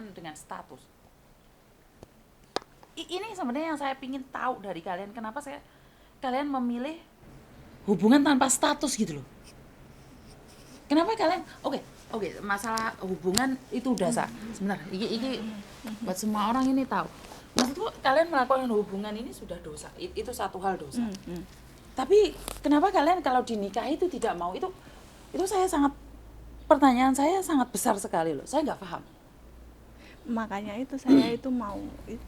hubungan dengan status. Ini sebenarnya yang saya pingin tahu dari kalian, kenapa kalian memilih hubungan tanpa status gitu loh. Kenapa kalian oke, masalah hubungan itu udah sah. Sebentar, ini buat semua orang ini tahu. Maksudku kalian melakukan hubungan ini sudah dosa. Itu satu hal dosa. Tapi kenapa kalian kalau dinikahi itu tidak mau? Itu pertanyaan saya sangat besar sekali loh. Saya nggak paham. Makanya itu saya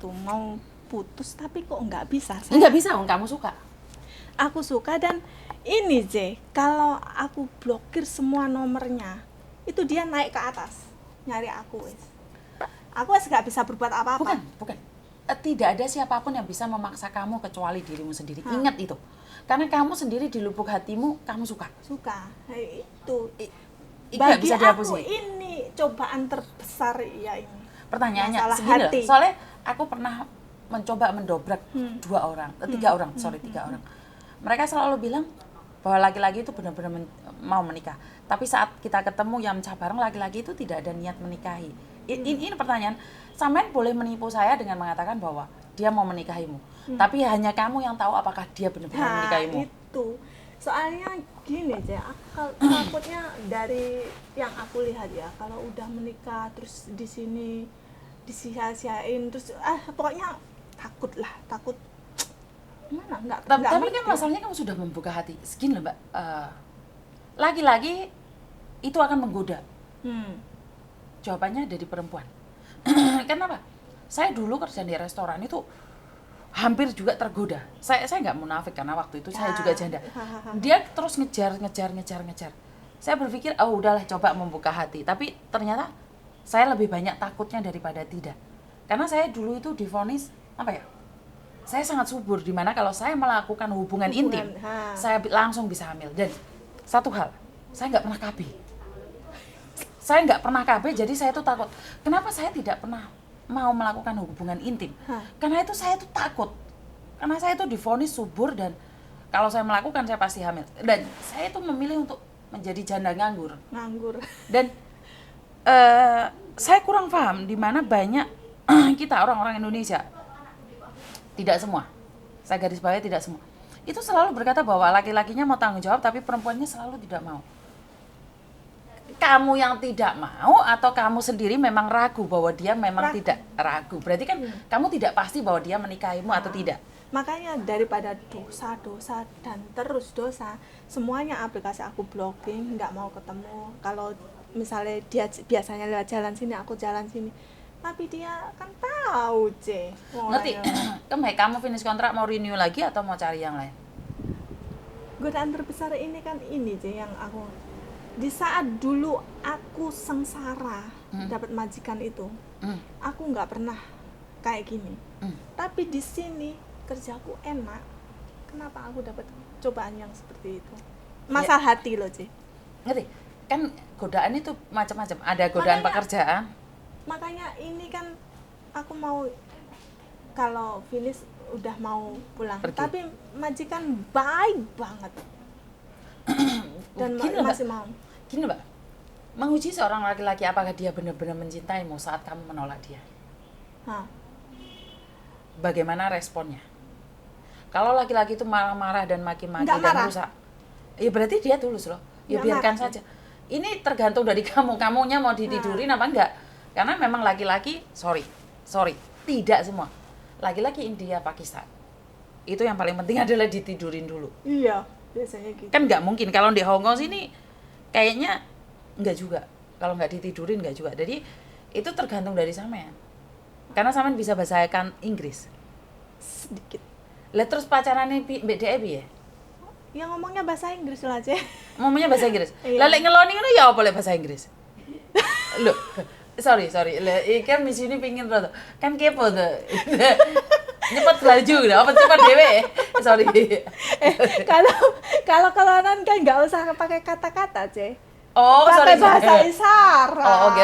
mau putus tapi kok nggak bisa. Nggak bisa, kamu suka. Aku suka dan ini kalau aku blokir semua nomornya, itu dia naik ke atas nyari aku wes. Aku wes nggak bisa berbuat apa-apa. Bukan. Tidak ada siapapun yang bisa memaksa kamu kecuali dirimu sendiri. Ingat itu. Karena kamu sendiri di lubuk hatimu kamu suka. Itu. Bagi bisa aku ini cobaan terbesar ya ini. Pertanyaannya segini loh, soalnya aku pernah mencoba mendobrak 3 orang. Mereka selalu bilang bahwa laki-laki itu benar-benar mau menikah. Tapi saat kita ketemu yang mencah bareng, laki-laki itu tidak ada niat menikahi. Ini pertanyaan, sampean boleh menipu saya dengan mengatakan bahwa dia mau menikahimu. Tapi hanya kamu yang tahu apakah dia benar-benar menikahimu. Itu. Soalnya gini takutnya dari yang aku lihat ya, kalau udah menikah terus di sini disia-siain terus pokoknya takut gimana tapi kan masalahnya kamu sudah membuka hati segini loh Mbak, laki-laki itu akan menggoda. Jawabannya dari perempuan. Kenapa? Saya dulu kerja di restoran itu hampir juga tergoda. Saya nggak munafik karena waktu itu saya juga janda. Dia terus ngejar. Saya berpikir udahlah coba membuka hati, tapi ternyata saya lebih banyak takutnya daripada tidak. Karena saya dulu itu divonis saya sangat subur, dimana kalau saya melakukan hubungan intim, saya langsung bisa hamil. Dan satu hal, saya nggak pernah KB, jadi saya tuh takut. Kenapa saya tidak pernah mau melakukan hubungan intim? Karena itu saya tuh takut. Karena saya tuh divonis subur dan kalau saya melakukan saya pasti hamil. Dan saya tuh memilih untuk menjadi janda nganggur. Dan saya kurang paham di mana banyak kita orang-orang Indonesia, tidak semua, saya garis bawahi tidak semua, itu selalu berkata bahwa laki-lakinya mau tanggung jawab tapi perempuannya selalu tidak mau. Kamu yang tidak mau atau kamu sendiri memang ragu bahwa dia memang tidak ragu? Berarti kan kamu tidak pasti bahwa dia menikahimu atau tidak. Makanya daripada dosa dan terus dosa, semuanya aplikasi aku blocking, nggak mau ketemu. Kalau misalnya dia biasanya lewat jalan sini, aku jalan sini, tapi dia kan tahu ngerti. Kamu finish kontrak mau renew lagi atau mau cari yang lain? Godaan terbesar ini kan ini yang aku di saat dulu aku sengsara dapat majikan itu, aku nggak pernah kayak gini. Tapi di sini kerjaku enak, kenapa aku dapat cobaan yang seperti itu? Masalah hati loh ngerti. Kan godaan itu macam-macam, ada godaan pekerjaan. Makanya ini kan aku mau kalau finish udah mau pulang. Pergi. Tapi majikan baik banget. Dan masih mau. Gini Mbak, menguji seorang laki-laki apakah dia benar-benar mencintaimu saat kamu menolak dia. Bagaimana responnya? Kalau laki-laki itu marah-marah dan maki-maki dan merusak, ya berarti dia tulus loh. Ya biarkan saja. Ini tergantung dari kamunya mau ditidurin apa enggak. Karena memang laki-laki, sorry, tidak semua. Laki-laki India, Pakistan, itu yang paling penting adalah ditidurin dulu. Iya, biasanya gitu. Kan nggak mungkin, kalau di Hong Kong sini kayaknya nggak juga. Kalau nggak ditidurin nggak juga. Jadi itu tergantung dari sampean. Karena sampean bisa bahasa Inggris. Sedikit. Lah terus pacarannya BDEB ya? Ya ngomongnya bahasa Inggris lah Ngomongnya bahasa Inggris. Lah lek ngeloni ngono ya apa lek bahasa Inggris? Loh, sorry. Ikan di sini pingin tuh. Kan kepo tuh. Cepat laju gitu. Apa cepat dewe? Sorry. Kalau kelanan kan nggak usah pakai kata-kata, Pakai bahasa isyarat. Oke.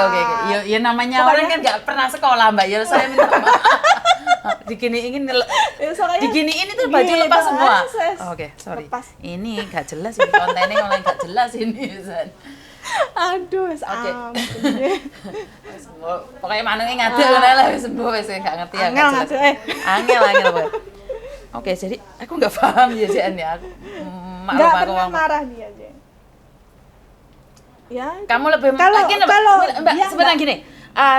Ya namanya pokoknya, orang kan nggak pernah sekolah, Mbak. Ya saya minta maaf. Diginiin tuh baju lepas semua. Oke, sorry. Lepas. Ini nggak jelas ini kontennya, malah nggak jelas ini. Aduh, Oke. ampun. Pokoknya manungnya ngadek ngono lah wis sembuh wis gak ngerti ya. Angel ngadek. Angel pokoknya. Oke, jadi aku nggak paham ya Jen ya. Aku maklum Nggak aku pernah ngomong. marah dia aja. Ya. Kamu lebih Kalau Mbak, dia sebenarnya nggak- gini.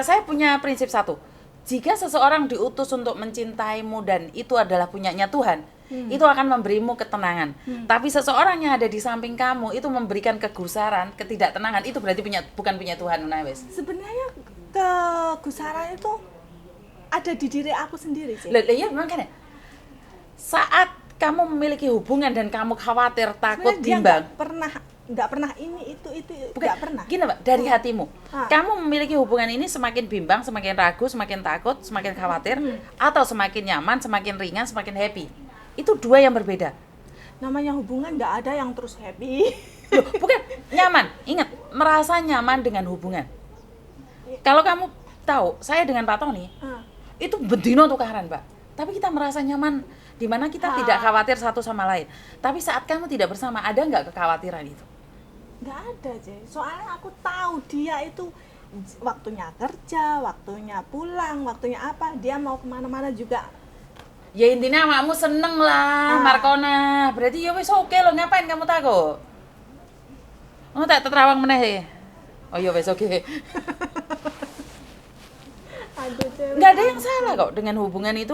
Saya punya prinsip satu. Jika seseorang diutus untuk mencintaimu dan itu adalah punyanya Tuhan, itu akan memberimu ketenangan. Tapi seseorang yang ada di samping kamu itu memberikan kegusaran, ketidaktenangan, itu berarti bukan punya Tuhan, Una wes. sebenarnya kegusaran itu ada di diri aku sendiri sih. Lah iya makanya. Saat kamu memiliki hubungan dan kamu khawatir, takut, Sebenarnya dia bimbang, nggak pernah ini itu bukan nggak pernah. gini Mbak, dari hatimu. Ah. Kamu memiliki hubungan ini semakin bimbang, semakin ragu, semakin takut, semakin khawatir, atau semakin nyaman, semakin ringan, semakin happy. Itu dua yang berbeda. Namanya hubungan nggak ada yang terus happy. Loh, bukan nyaman. Ingat, merasa nyaman dengan hubungan. Kalau kamu tahu, saya dengan Pak Tony Ah. itu bendino tukaran, Mbak. Tapi kita merasa nyaman di mana kita tidak khawatir satu sama lain. Tapi saat kamu tidak bersama, ada nggak kekhawatiran itu? Nggak ada, Jay. Soalnya aku tahu dia itu waktunya kerja, waktunya pulang, waktunya apa, dia mau kemana-mana juga. Ya intinya makmu seneng lah, Markona. Berarti ya wis oke loh, ngapain kamu takut? Oh tak terawang meneh. Oh ya wis oke. Aduh, Jay. Nggak ada yang salah kok dengan hubungan itu.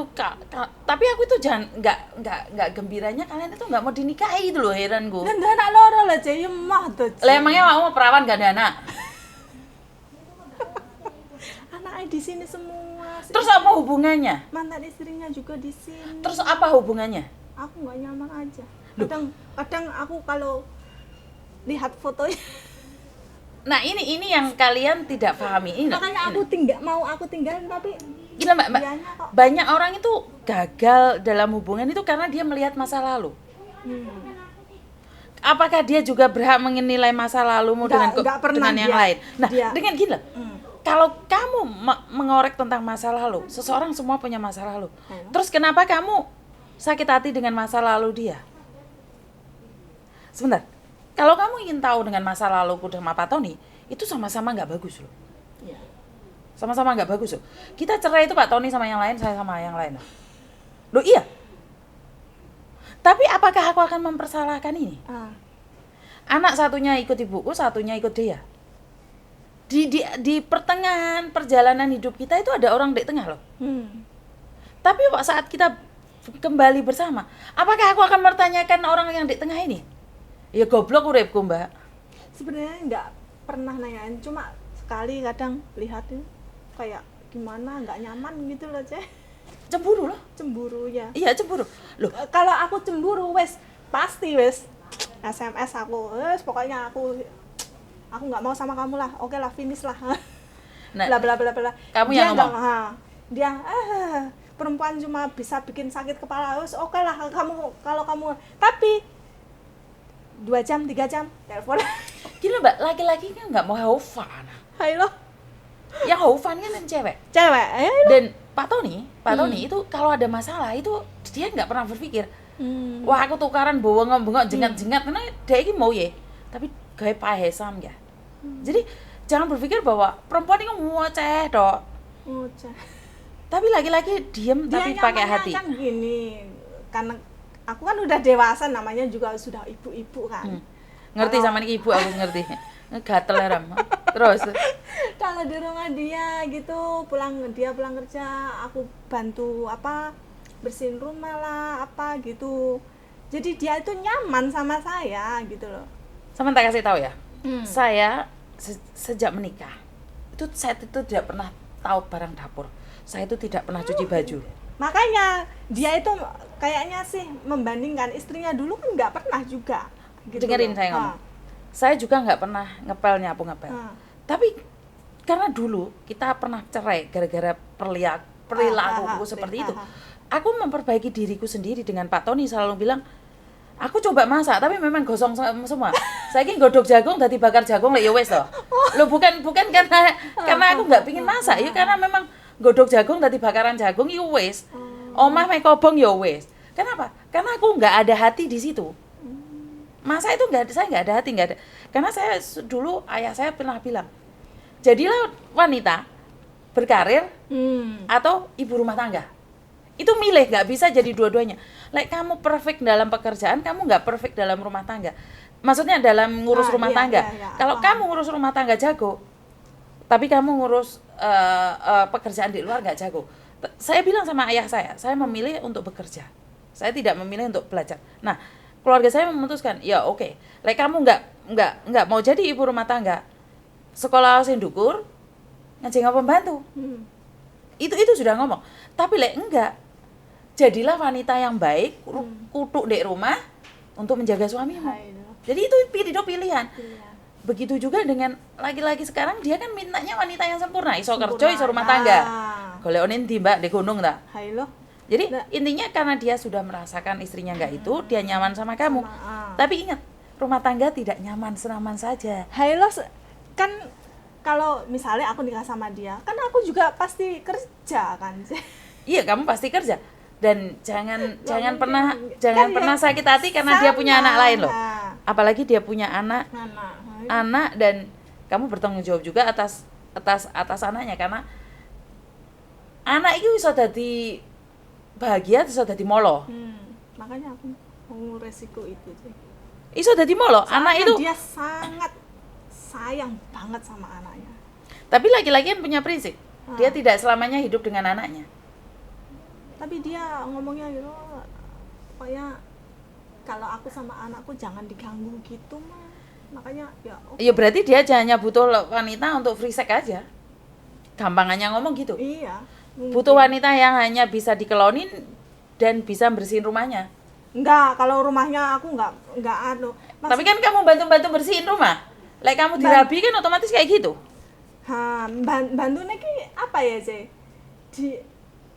Tapi aku itu jangan nggak gembiranya kalian itu nggak mau dinikahi itu loh, heran gue. Dan anak loro lah, Jay. Ya mah tuh. Lah emangnya mau perawan gak ada anak? Anaknya di sini semua. Terus apa hubungannya? Mantan istrinya juga di sini. Terus apa hubungannya? Aku nggak nyaman aja. Kadang aku kalau lihat fotonya, Nah ini yang kalian tidak pahami. Ini loh, makanya ini. aku tinggalin, tapi Gila mbak, dianya kok. banyak orang itu gagal dalam hubungan itu karena dia melihat masa lalu. Apakah dia juga berhak menilai masa lalumu Nggak pernah dengan yang dia. lain? Nah, Dia. dengan gila. Kalau kamu mengorek tentang masa lalu, seseorang semua punya masa lalu. Terus kenapa kamu sakit hati dengan masa lalu dia? Sebentar. Kalau kamu ingin tahu dengan masa laluku sama Pak Tony, itu sama-sama nggak bagus loh. Iya. Sama-sama nggak bagus loh. Kita cerai itu Pak Tony sama yang lain, saya sama yang lain. Loh iya. Tapi apakah aku akan mempersalahkan ini? Anak satunya ikut ibuku, satunya ikut dia. Di pertengahan perjalanan hidup kita itu ada orang di tengah loh. Tapi Pak saat kita kembali bersama, apakah aku akan mempertanyakan orang yang di tengah ini? Ya goblok uripku, Mbak. Sebenarnya nggak pernah nanyain, cuma sekali kadang lihat itu kayak gimana, nggak nyaman gitu loh, Ceh. Cemburu loh. Cemburu ya. Iya, cemburu. Loh, Kalau aku cemburu wes pasti wes SMS aku, wes pokoknya aku nggak mau sama kamu lah, oke lah, finish lah. nah, Bla bla bla bla. kamu Dia yang ngomong. dia perempuan cuma bisa bikin sakit kepala, wes oke lah kalau kamu, tapi 2 jam 3 jam telepon. Gila, Mbak, laki-laki kan nggak mau have fun. Hai lo, Yang have fun kan yang cewek. cewek. Dan Pak Tony itu kalau ada masalah itu dia nggak pernah berpikir, wah aku tukaran bengok jengat-jengat, karena dia ini mau ya, tapi gaya pahesam ya. Jadi jangan berpikir bahwa perempuan itu ngoceh dok. Tapi laki-laki diem Dia tapi pakai nyamannya hati. kan gini, karena aku kan udah dewasa, namanya juga sudah ibu-ibu kan. Ngerti sama nih ibu, aku ngerti. Gatel ya Ram. Terus Kalau di rumah dia gitu, dia pulang kerja, aku bantu bersihin rumah lah apa gitu. Jadi dia itu nyaman sama saya gitu loh. sama tak kasih tahu ya. Saya sejak menikah saya itu tidak pernah tahu barang dapur. Saya itu tidak pernah cuci baju. Makanya dia itu kayaknya sih membandingkan istrinya dulu kan nggak pernah juga. Gitu Dengerin loh. saya ngomong. Saya juga nggak pernah ngepel nyapu ngepel. Tapi karena dulu kita pernah cerai gara-gara perilaku seperti itu. Aku memperbaiki diriku sendiri dengan Pak Tony selalu bilang, aku coba masak tapi memang gosong semua. Saya ini godok jagung dadi bakar jagung lek ya wis toh. Loh bukan karena aku nggak pingin masak, ya karena memang godok jagung dadi bakaran jagung ya wis. Omah mek kobong ya wis. Kenapa? Karena aku nggak ada hati di situ. Masa itu saya nggak ada hati, nggak ada. Karena dulu ayah saya pernah bilang, jadilah wanita berkarir atau ibu rumah tangga. Itu milih, nggak bisa jadi dua-duanya. Like kamu perfect dalam pekerjaan, kamu nggak perfect dalam rumah tangga. Maksudnya dalam ngurus rumah tangga. Kalau kamu ngurus rumah tangga jago, tapi kamu ngurus pekerjaan di luar nggak jago. Saya bilang sama ayah saya memilih untuk bekerja. Saya tidak memilih untuk belajar. Nah, keluarga saya memutuskan, ya oke. Like kamu nggak mau jadi ibu rumah tangga, sekolah sing dukur, ngaji pembantu. Itu sudah ngomong. Tapi enggak. Jadilah wanita yang baik, kutuk di rumah untuk menjaga suamimu. Jadi itu pilihan. Begitu juga dengan laki-laki sekarang, dia kan mintanya wanita yang sempurna, iso kerja, iso rumah tangga. Golek di mbak di gunung ta. Jadi intinya karena dia sudah merasakan istrinya enggak itu, dia nyaman sama kamu. Tapi ingat, rumah tangga tidak nyaman senaman saja. Kan kalau misalnya aku nikah sama dia, kan aku juga pasti kerja kan. Iya, kamu pasti kerja. Dan jangan pernah sakit hati karena dia punya anak lain loh. Apalagi dia punya anak dan kamu bertanggung jawab juga atas anaknya, karena anak itu bisa jadi bahagia, bisa jadi molo. Makanya aku mau resiko itu sih. Iso jadi molo. Anak itu dia sangat sayang banget sama anaknya. Tapi laki-laki kan punya prinsip. Dia tidak selamanya hidup dengan anaknya. Tapi dia ngomongnya gitu, pokoknya kalau aku sama anakku jangan diganggu gitu mah. Makanya ya Ya berarti dia hanya butuh wanita untuk free sex aja. Gampangannya ngomong gitu. Iya. Butuh wanita yang hanya bisa dikelonin dan bisa bersihin rumahnya. Enggak, kalau rumahnya aku enggak Tapi kan kamu bantu bersihin rumah. Like kamu dirabi kan otomatis kayak gitu. Bantunya ki apa ya, Ce?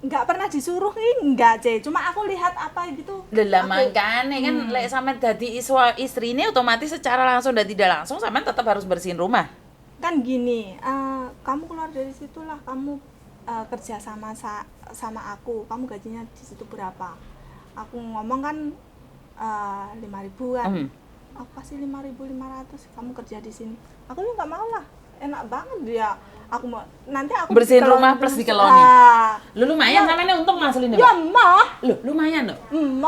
Enggak pernah disuruh ki enggak, Ce. Cuma aku lihat apa gitu. Lah makane kan lek sampean dadi istri ini otomatis secara langsung dan tidak langsung sampean tetap harus bersihin rumah. Kan gini, kamu keluar dari situlah, kamu kerja sama aku, kamu gajinya di situ berapa? Aku ngomong kan 5.000 kan. Aku kasih 5.500, kamu kerja di sini. Aku juga nggak mau lah, enak banget dia. Aku mau nanti aku bersihin rumah plus dikeloni. Lu lumayan sampean untung ngasilin ya mah. Lu lumayan lho.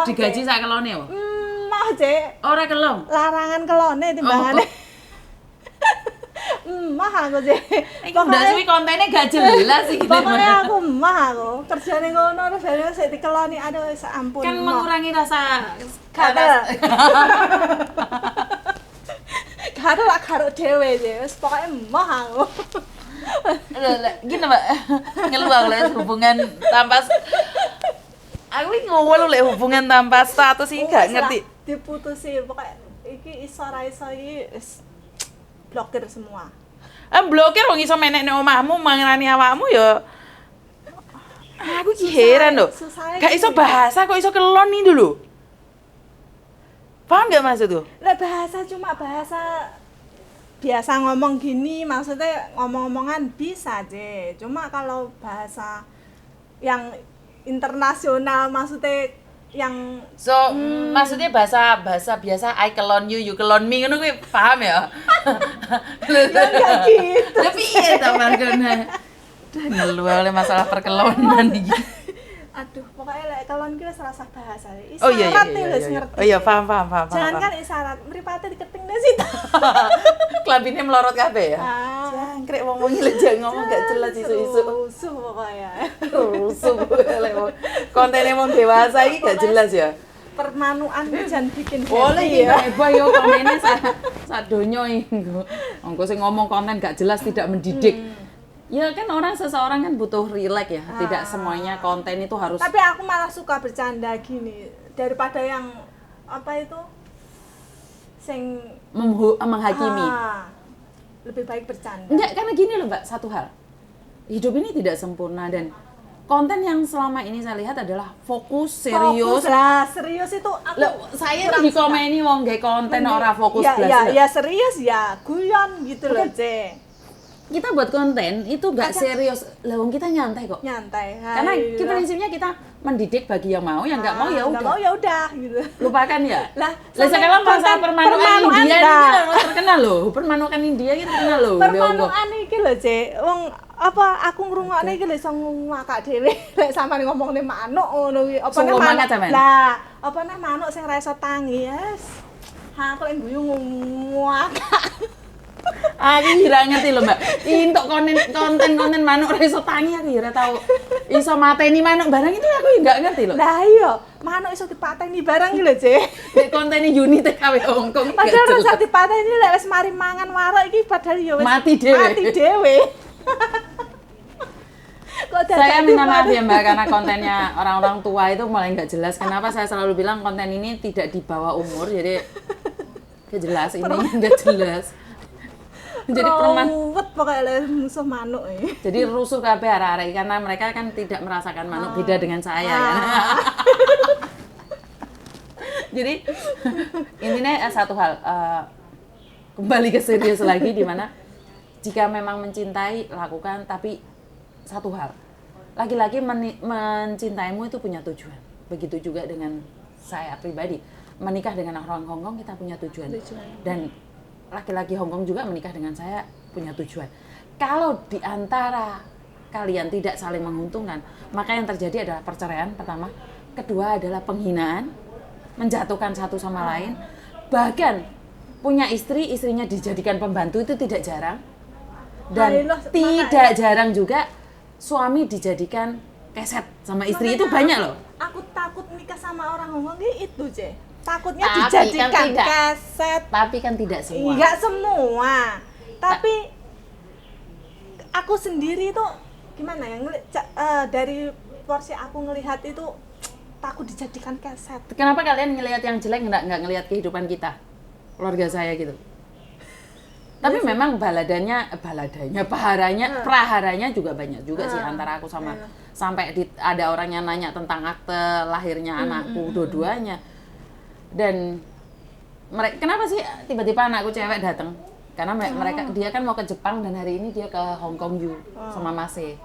Digaji sak kelone wae. Mah, Cek. Ora kelong. Larangan kelone timbangane. Mah aku sih. Pokoknya suwi kontennya gak jelas sih gitu. Pokoknya aku aku kerjane ngono terus bareng sik dikeloni, aduh ampun. Kan mengurangi rasa gatel. Karo dhewe wis pokoke mah aku. Gini Mbak, ngeluar oleh hubungan tanpa aku ngomong oleh hubungan tanpa status sih gak ngerti. Diputusi pokoknya iki iso ra iso iki wis blokir semua. Blokir wong iso menek nek omahmu mangerani awakmu ya. Aku ki heran lho. Gak iso bahasa kok iso kelon nih dulu. Paham gak maksud tuh? Lah bahasa cuma bahasa biasa ngomong gini, maksudnya ngomong-ngomongan bisa aja. Cuma kalau bahasa yang internasional maksudnya yang maksudnya bahasa biasa I kelon you, you kelon me ngono kuwi paham ya? Ya enggak gitu. Tapi iya ta margone. Ngeluar oleh masalah perkelonan iki. Aduh, pokoknya lek kelon ki wis rasa bahasa. Isyarat ngerti. Oh iya, paham. Jangan kan isyarat, mripate diketing nang situ. Klambine melorot kabeh ya. Jangkrik wong-wong iki lek ngomong gak jelas isu-isu. Rusuh pokoknya. Rusuh lek wong. Kontene wong dewasa iki gak jelas ya. Permanuan jan bikin boleh ya. Heboh yo kontene sadonya iki. Engko sing ngomong konten gak jelas tidak mendidik. Ya kan seseorang kan butuh relax ya, tidak semuanya konten itu harus. Tapi aku malah suka bercanda gini daripada yang apa itu sing menghakimi. Lebih baik bercanda. Enggak, karena gini loh Mbak, satu hal. Hidup ini tidak sempurna dan konten yang selama ini saya lihat adalah fokus, serius. Fokus lah, serius itu aku. Saya tuh dikomeni wong gawe konten ora fokus ya, ya serius ya, guyon gitu loh, Ce. kita buat konten itu nggak serius, lawang kita nyantai kok. Nyantai. Karena prinsipnya kita mendidik bagi yang mau, yang nggak mau ya udah. Nggak mau ya udah gitu. Lupakan ya. Lah sekarang masalah permanukan India ini terkenal loh. Permanukan India ini terkenal loh. Permanukan iki lho, Cek. Wong apa aku ngrungokne iki lho iso ngakak dhewe lek sampean ngomongne manuk ngono kuwi. Apa nek manuk? Lah, apa nek manuk sing ra iso tangi, yes. Ha aku lek guyu ngakak. Aku kira ngerti loh Mbak, untuk konten manuk ora iso tangi aku kira tau iso mateni manuk barang itu aku nggak ngerti loh. Lah iya, manuk iso dipateni barang iki lho, Cek. Nek kontene unit TKW Hongkong. Padahal ora dipateni lek wis mari mangan warak iki padahal ya wis mati dhewe. Saya minta maaf ya Mbak, karena kontennya orang-orang tua itu mulai nggak jelas. Kenapa saya selalu bilang konten ini tidak di bawah umur, jadi nggak jelas, ini nggak jelas. Jadi ruwet pokoknya musuh manuk ini. Jadi rusuh kabeh arek-arek karena mereka kan tidak merasakan manuk beda dengan saya kan. Jadi intinya satu hal, kembali ke serius lagi di mana jika memang mencintai lakukan, tapi satu hal, laki-laki mencintaimu itu punya tujuan. Begitu juga dengan saya pribadi, menikah dengan orang Hongkong kita punya tujuan. Dan laki-laki Hongkong juga menikah dengan saya punya tujuan. Kalau di antara kalian tidak saling menguntungkan, maka yang terjadi adalah perceraian pertama. Kedua adalah penghinaan, menjatuhkan satu sama lain. Bahkan punya istri, istrinya dijadikan pembantu itu tidak jarang. Dan tidak jarang juga suami dijadikan keset sama istri. Makanya itu banyak loh. Aku takut nikah sama orang Hongkong itu, Ce. Takutnya dijadikan keset. Tapi kan tidak semua. Enggak semua. Tapi aku sendiri tuh gimana ya, dari porsi aku ngelihat itu takut dijadikan keset. Kenapa kalian ngelihat yang jelek, nggak ngelihat kehidupan kita, keluarga saya gitu? Tapi memang praharanya juga banyak juga sih antara aku sama sampai ada orang yang nanya tentang akte lahirnya anakku dua-duanya. Dan mereka, kenapa sih tiba-tiba anakku cewek datang? Karena dia kan mau ke Jepang dan hari ini dia ke Hong Kong sama Mase.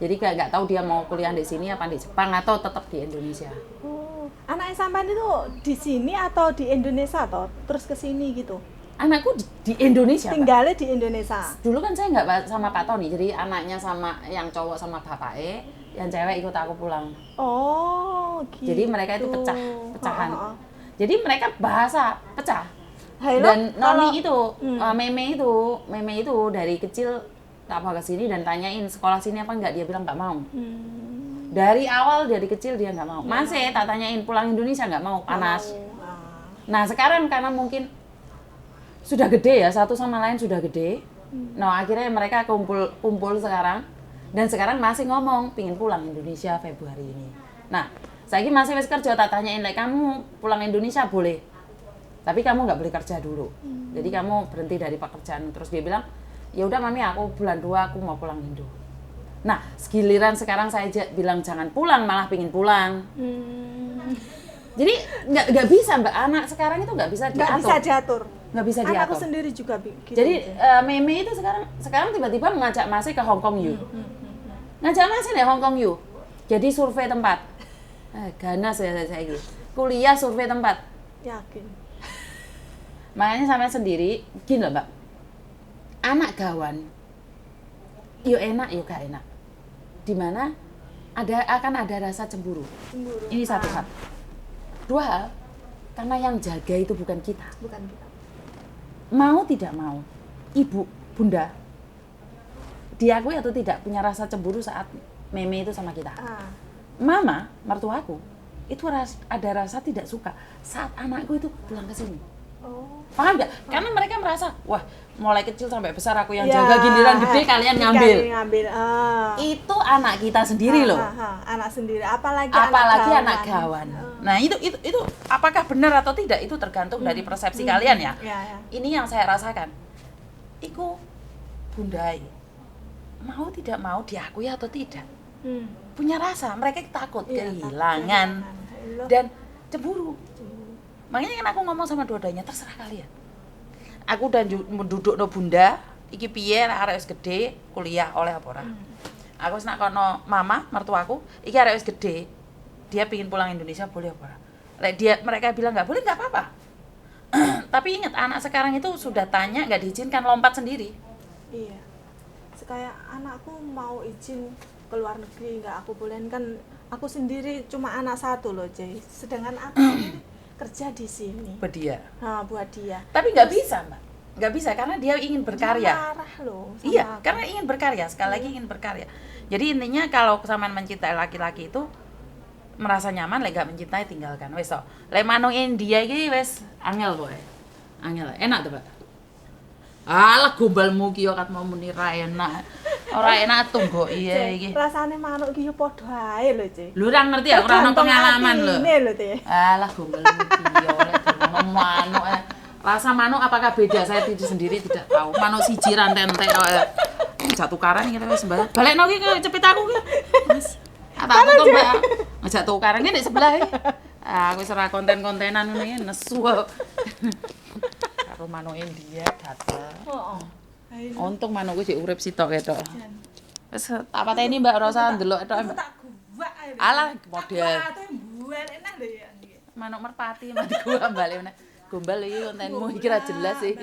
Jadi nggak tahu dia mau kuliah di sini apa di Jepang atau tetap di Indonesia. Anaknya sampean itu di sini atau di Indonesia atau terus ke sini gitu? Anakku di Indonesia. Tinggalnya di Indonesia. Dulu kan saya nggak sama Pak Tony, jadi anaknya sama yang cowok sama bapaknya, yang cewek ikut aku pulang. Oh, gitu. Jadi mereka itu pecahan. Jadi mereka bahasa pecah. Hello, dan Noni itu, Meme itu dari kecil tak bawa ke sini dan tanyain sekolah sini apa enggak, dia bilang nggak mau. Dari awal dari kecil dia nggak mau. Masih tak tanyain pulang Indonesia nggak mau, panas. Nah sekarang karena mungkin sudah gede ya, satu sama lain sudah gede. Nah akhirnya mereka kumpul sekarang dan sekarang masih ngomong pingin pulang Indonesia Februari ini. Nah saya masih wis kerja, tak tanyain kamu pulang Indonesia boleh, tapi kamu nggak boleh kerja dulu. Jadi kamu berhenti dari pekerjaan. Terus dia bilang ya udah mami, aku bulan 2 aku mau pulang Indo. Nah giliran sekarang saya bilang jangan pulang, malah pingin pulang. Jadi nggak bisa Mbak, anak sekarang itu nggak bisa diatur. Nggak bisa diatur. Anakku sendiri juga gitu. Jadi Meme itu sekarang tiba-tiba mengajak Masih ke Hong Kong you. Ngajak Masih deh Hong Kong you. Jadi survei tempat. Ganas ya saya gitu. Kuliah survei tempat. Yakin. Makanya sampai sendiri gini loh Mbak. Anak gawan. Yo enak yo gak enak. Dimana akan ada rasa cemburu. Ini satu hal. Dua hal, karena yang jaga itu bukan kita. Mau tidak mau, ibu, bunda, diakui atau tidak punya rasa cemburu saat Meme itu sama kita. Mama, mertuaku, itu ada rasa tidak suka saat anakku itu pulang ke sini. Paham nggak? Karena mereka merasa, wah mulai kecil sampai besar aku yang jaga, giliran gede kalian ngambil. Itu anak kita sendiri loh. Anak sendiri, apalagi anak gawan. Nah itu apakah benar atau tidak itu tergantung dari persepsi kalian ya. Ini yang saya rasakan. Iku bundai mau tidak mau diakui atau tidak. Punya rasa, mereka takut kehilangan dan cemburu. Makanya kan aku ngomong sama dua-duanya, terserah kalian. Aku dan duduk no bunda, iki piye arek wis gedhe kuliah oleh apa ora. Aku wis nak kono mama mertuaku iki arek wis gedhe dia pingin pulang Indonesia boleh apa ora. Lek mereka bilang nggak boleh nggak apa-apa. Tapi ingat anak sekarang itu sudah tanya nggak diizinkan lompat sendiri. Iya. Kayak anakku mau izin ke luar negeri nggak aku bolehin, kan aku sendiri cuma anak satu loh Jay, sedangkan aku sendiri kerja di sini Buat dia. nah, buat dia. Tapi nggak bisa mbak, nggak bisa karena dia ingin berkarya. Dia marah loh sama Iya, aku. karena ingin berkarya, sekali lagi ingin berkarya. Jadi intinya kalau sampean mencintai laki-laki itu merasa nyaman, lek gak mencintai tinggalkan. Wes to. Lek manung India iki wes angel kowe. Angel, enak tuh, Pak. Alah gombalmu ki yo kat mau muni ra enak. Ora enak tunggu iya Jay, iki. rasane manuk iki yo padha ae lho Jay. Lu ora ngerti aku ora ono pengalaman lho. Ini lho Jay. Alah gombalmu ki yo lek ngomong manuk. Rasa manuk apakah beda? Saya sendiri tidak tahu. Manuk siji rantentek kok. Ngajak tukaran iki wis mbak. Balekno ki cepet aku ki. Mas. Apa aku kok mbak? Ngajak tukaran ki nek sebelah iki. Aku wis ora konten-kontenan ngono iki nesu. Karo manuk India dateng. Heeh. Untung manukku sik urip sitok ketok. Wis tak pateni Mbak ora usah ndelok tok. Aku tak guwak ae. Alah model. Ate buan enak lho ya. Manuk merpati mati gua balik meneh. Gombal iki kontenmu iki ra jelas sih.